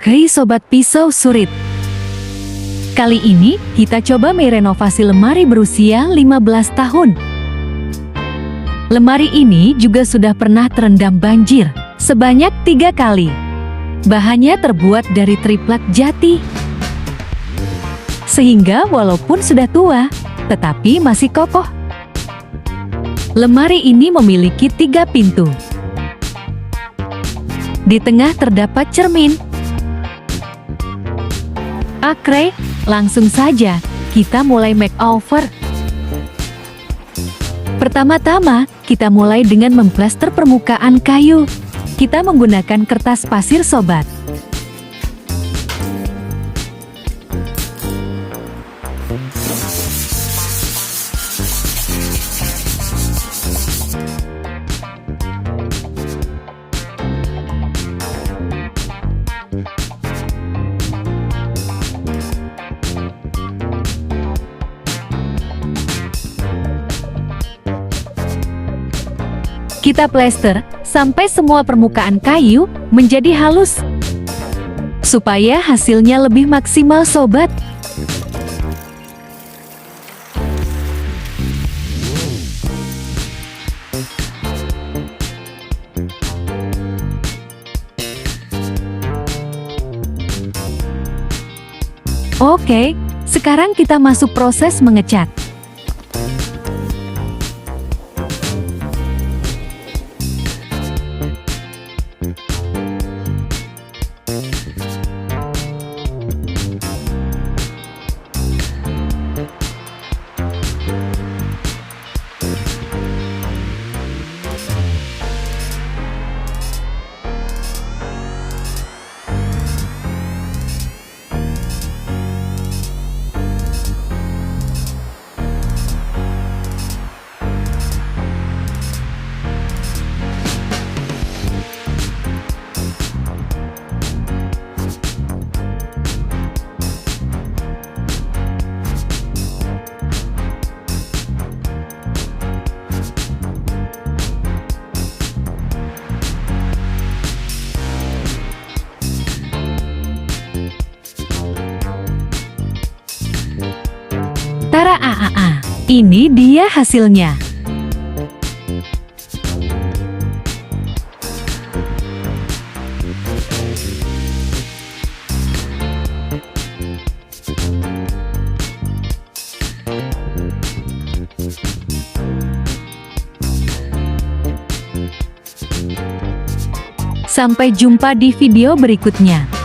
Hei Sobat Pisau Surit. Kali ini kita coba merenovasi lemari berusia 15 tahun. Lemari ini juga sudah pernah terendam banjir sebanyak 3 kali. Bahannya terbuat dari triplek jati. Sehingga walaupun sudah tua, tetapi masih kokoh. Lemari ini memiliki 3 pintu. Di tengah terdapat cermin. Oke, langsung saja kita mulai makeover. Pertama-tama, kita mulai dengan memplaster permukaan kayu. Kita menggunakan kertas pasir sobat. Kita plester sampai semua permukaan kayu menjadi halus, supaya hasilnya lebih maksimal sobat. Oke, sekarang kita masuk proses mengecat. Tara, ini dia hasilnya. Sampai jumpa di video berikutnya.